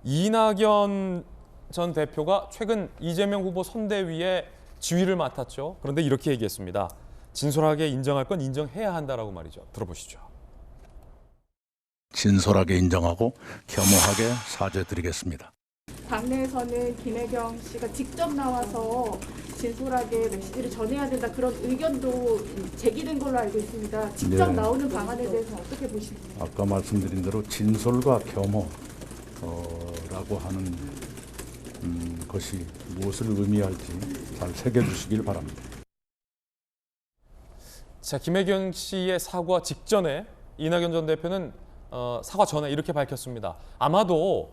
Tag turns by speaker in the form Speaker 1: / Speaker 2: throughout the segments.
Speaker 1: 이낙연 전 대표가 최근 이재명 후보 선대위의 지휘를 맡았죠. 그런데 이렇게 얘기했습니다. 진솔하게 인정할 건 인정해야 한다라고 말이죠. 들어보시죠.
Speaker 2: 진솔하게 인정하고 겸허하게 사죄드리겠습니다.
Speaker 3: 당내에서는 김혜경 씨가 직접 나와서 진솔하게 메시지를 전해야 된다 그런 의견도 제기된 걸로 알고 있습니다. 직접 나오는 방안에 대해서 어떻게 보십니까?
Speaker 2: 아까 말씀드린 대로 진솔과 겸허라고 하는 것이 무엇을 의미할지 잘 새겨주시길 바랍니다.
Speaker 1: 자, 김혜경 씨의 사과 직전에 이낙연 전 대표는 사과 전에 이렇게 밝혔습니다. 아마도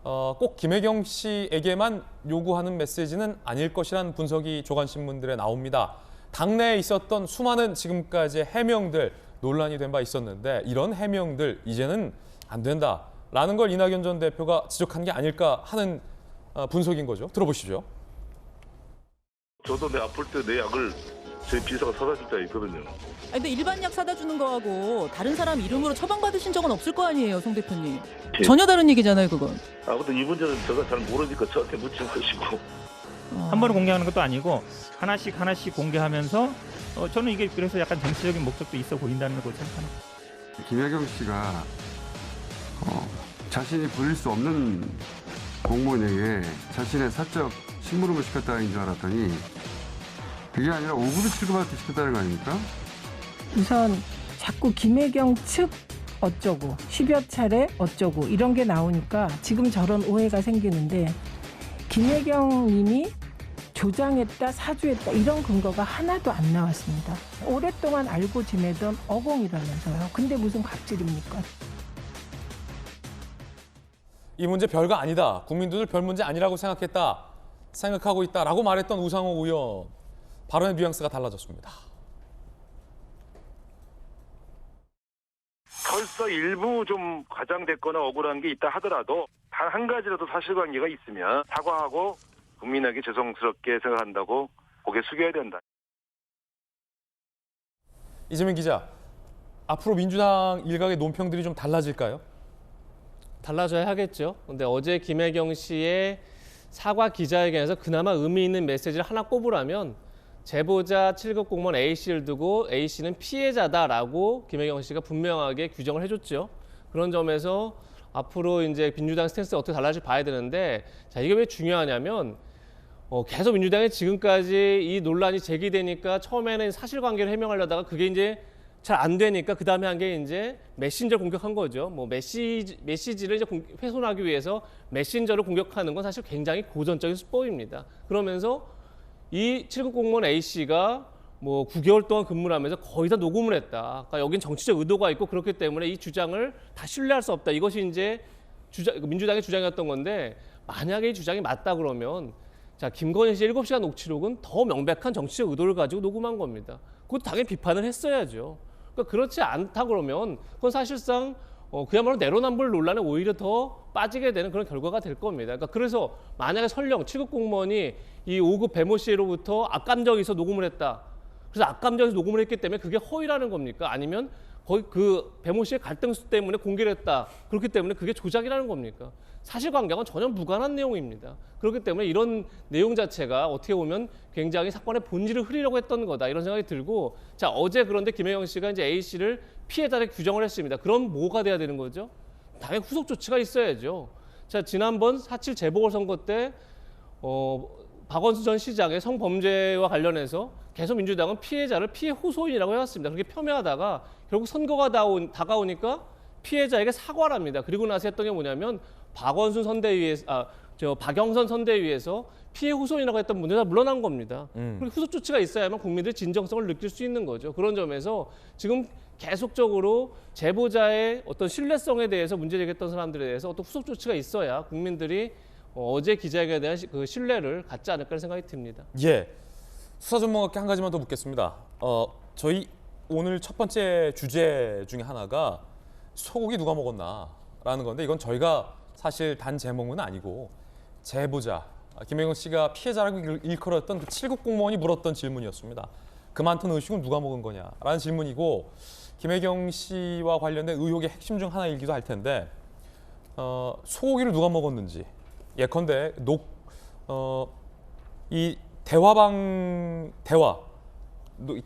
Speaker 1: 꼭 김혜경 씨에게만 요구하는 메시지는 아닐 것이라는 분석이 조간신문들에 나옵니다. 당내에 있었던 수많은 지금까지의 해명들 논란이 된 바 있었는데 이런 해명들 이제는 안 된다라는 걸 이낙연 전 대표가 지적한 게 아닐까 하는 분석인 거죠. 들어보시죠.
Speaker 4: 저도 내 아플 때 내 약을 저희 비서가 사다 줄 때가 있거든요.
Speaker 5: 근데 일반 약 사다 주는 거하고 다른 사람 이름으로 처방받으신 적은 없을 거 아니에요, 송 대표님.
Speaker 4: 예.
Speaker 5: 전혀 다른 얘기잖아요, 그건.
Speaker 4: 아무튼 이 문제는 제가 잘 모르니까 저한테 묻힌 것이고.
Speaker 6: 한 번에 공개하는 것도 아니고 하나씩 공개하면서 저는 이게 그래서 약간 정치적인 목적도 있어 보인다는 걸 생각합니다.
Speaker 7: 김혜경 씨가 자신이 부릴 수 없는 공무원에게 자신의 사적 심부름을 시켰다는 줄 알았더니 그게 아니라 5급을 취급하듯 시켰다는 거 아닙니까?
Speaker 8: 우선 자꾸 김혜경 측 어쩌고 10여 차례 어쩌고 이런 게 나오니까 지금 저런 오해가 생기는데 김혜경 님이 조장했다, 사주했다 이런 근거가 하나도 안 나왔습니다. 오랫동안 알고 지내던 어공이라면서요. 근데 무슨 갑질입니까?
Speaker 1: 이 문제 별거 아니다. 국민들 별 문제 아니라고 생각하고 있다라고 말했던 우상호 의원. 발언의 뉘앙스가 달라졌습니다.
Speaker 4: 설사 일부 좀 과장됐거나 억울한 게 있다 하더라도 단 한 가지라도 사실관계가 있으면 사과하고 국민에게 죄송스럽게 생각한다고 고개 숙여야 된다.
Speaker 1: 이재명 기자, 앞으로 민주당 일각의 논평들이 좀 달라질까요?
Speaker 9: 달라져야 하겠죠. 근데 어제 김혜경 씨의 사과 기자회견에서 그나마 의미 있는 메시지를 하나 꼽으라면 제보자 7급 공무원 A씨를 두고 A씨는 피해자다라고 김혜경 씨가 분명하게 규정을 해줬죠. 그런 점에서 앞으로 이제 민주당 스탠스가 어떻게 달라질지 봐야 되는데, 자, 이게 왜 중요하냐면 계속 민주당이 지금까지 이 논란이 제기되니까 처음에는 사실관계를 해명하려다가 그게 이제 잘 안 되니까 그 다음에 한 게 이제 메신저를 공격한 거죠. 뭐 메시지를 이제 훼손하기 위해서 메신저를 공격하는 건 사실 굉장히 고전적인 수법입니다. 그러면서 이 7급 공무원 A씨가 뭐 9개월 동안 근무를 하면서 거의 다 녹음을 했다. 그러니까 여긴 정치적 의도가 있고 그렇기 때문에 이 주장을 다 신뢰할 수 없다. 이것이 이제 민주당의 주장이었던 건데, 만약에 이 주장이 맞다 그러면 자, 김건희 씨의 7시간 녹취록은 더 명백한 정치적 의도를 가지고 녹음한 겁니다. 그것도 당연히 비판을 했어야죠. 그러니까 그렇지 않다 그러면 그건 사실상 그야말로 내로남불 논란에 오히려 더 빠지게 되는 그런 결과가 될 겁니다. 그러니까 그래서 만약에 설령 7급 공무원이 이 5급 배모 씨로부터 악감정에서 녹음을 했다. 그래서 악감정에서 녹음을 했기 때문에 그게 허위라는 겁니까? 아니면 거의 그 배모 씨의 갈등수 때문에 공개를 했다. 그렇기 때문에 그게 조작이라는 겁니까? 사실관계와는 전혀 무관한 내용입니다. 그렇기 때문에 이런 내용 자체가 어떻게 보면 굉장히 사건의 본질을 흐리려고 했던 거다, 이런 생각이 들고, 자, 어제 그런데 김혜경 씨가 이제 A 씨를 피해자를 규정을 했습니다. 그럼 뭐가 돼야 되는 거죠? 당연히 후속 조치가 있어야죠. 자, 지난번 4.7 재보궐선거 때 박원순 전 시장의 성범죄와 관련해서 계속 민주당은 피해자를 피해 호소인이라고 해왔습니다. 그렇게 폄훼하다가 결국 선거가 다가오니까 피해자에게 사과를 합니다. 그리고 나서 했던 게 뭐냐면 박원순 선대위에서 박영선 선대위에서 피해 호소인이라고 했던 분들이 다 물러난 겁니다. 그리고 후속 조치가 있어야만 국민들이 진정성을 느낄 수 있는 거죠. 그런 점에서 지금 계속적으로 제보자의 어떤 신뢰성에 대해서 문제 제기했던 사람들에 대해서 어떤 후속 조치가 있어야 국민들이 어제 기자회견에 대한 그 신뢰를 갖지 않을까 생각이 듭니다.
Speaker 1: 예, 수사 전문가께 한 가지만 더 묻겠습니다. 저희 오늘 첫 번째 주제 중에 하나가 소고기 누가 먹었나라는 건데, 이건 저희가 사실 단 제목은 아니고 제보자 김혜경 씨가 피해자라고 일컬었던 그 7급 공무원이 물었던 질문이었습니다. 그 많던 의식은 누가 먹은 거냐라는 질문이고, 김혜경 씨와 관련된 의혹의 핵심 중 하나이기도 할 텐데, 소고기를 누가 먹었는지 예컨대 이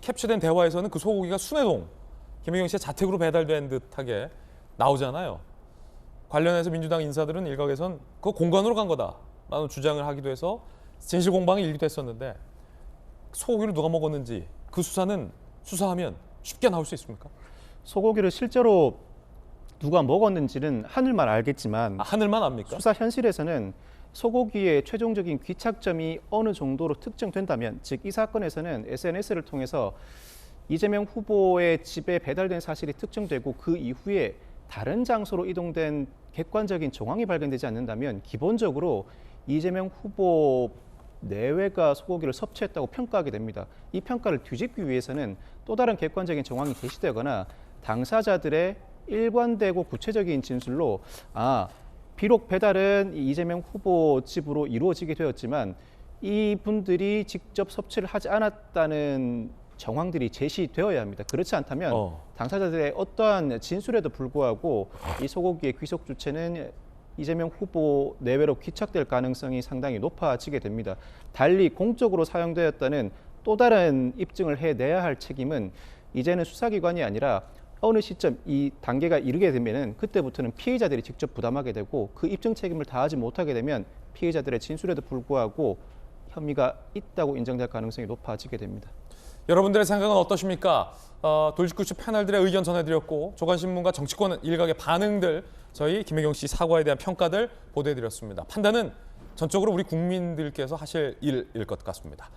Speaker 1: 캡처된 대화에서는 그 소고기가 순회동 김혜경 씨의 자택으로 배달된 듯하게 나오잖아요. 관련해서 민주당 인사들은 일각에선 그거 공관으로 간 거다라는 주장을 하기도 해서 진실 공방이 일기도 했었는데 소고기를 누가 먹었는지 그 수사하면 쉽게 나올 수 있습니까?
Speaker 10: 소고기를 실제로 누가 먹었는지는 하늘만 알겠지만
Speaker 1: 하늘만 압니까?
Speaker 10: 수사 현실에서는 소고기의 최종적인 귀착점이 어느 정도로 특정된다면, 즉 이 사건에서는 SNS를 통해서 이재명 후보의 집에 배달된 사실이 특정되고 그 이후에 다른 장소로 이동된 객관적인 정황이 발견되지 않는다면 기본적으로 이재명 후보 내외가 소고기를 섭취했다고 평가하게 됩니다. 이 평가를 뒤집기 위해서는 또 다른 객관적인 정황이 제시되거나 당사자들의 일관되고 구체적인 진술로 비록 배달은 이재명 후보 집으로 이루어지게 되었지만 이분들이 직접 섭취를 하지 않았다는 정황들이 제시되어야 합니다. 그렇지 않다면 당사자들의 어떠한 진술에도 불구하고 이 소고기의 귀속 주체는 이재명 후보 내외로 귀착될 가능성이 상당히 높아지게 됩니다. 달리 공적으로 사용되었다는 또 다른 입증을 해내야 할 책임은 이제는 수사기관이 아니라 어느 시점 이 단계가 이르게 되면은 그때부터는 피해자들이 직접 부담하게 되고 그 입증 책임을 다하지 못하게 되면 피해자들의 진술에도 불구하고 혐의가 있다고 인정될 가능성이 높아지게 됩니다.
Speaker 1: 여러분들의 생각은 어떠십니까? 돌직구치 패널들의 의견 전해드렸고 조간신문과 정치권 일각의 반응들 저희 김혜경 씨 사과에 대한 평가들 보도해드렸습니다. 판단은 전적으로 우리 국민들께서 하실 일일 것 같습니다.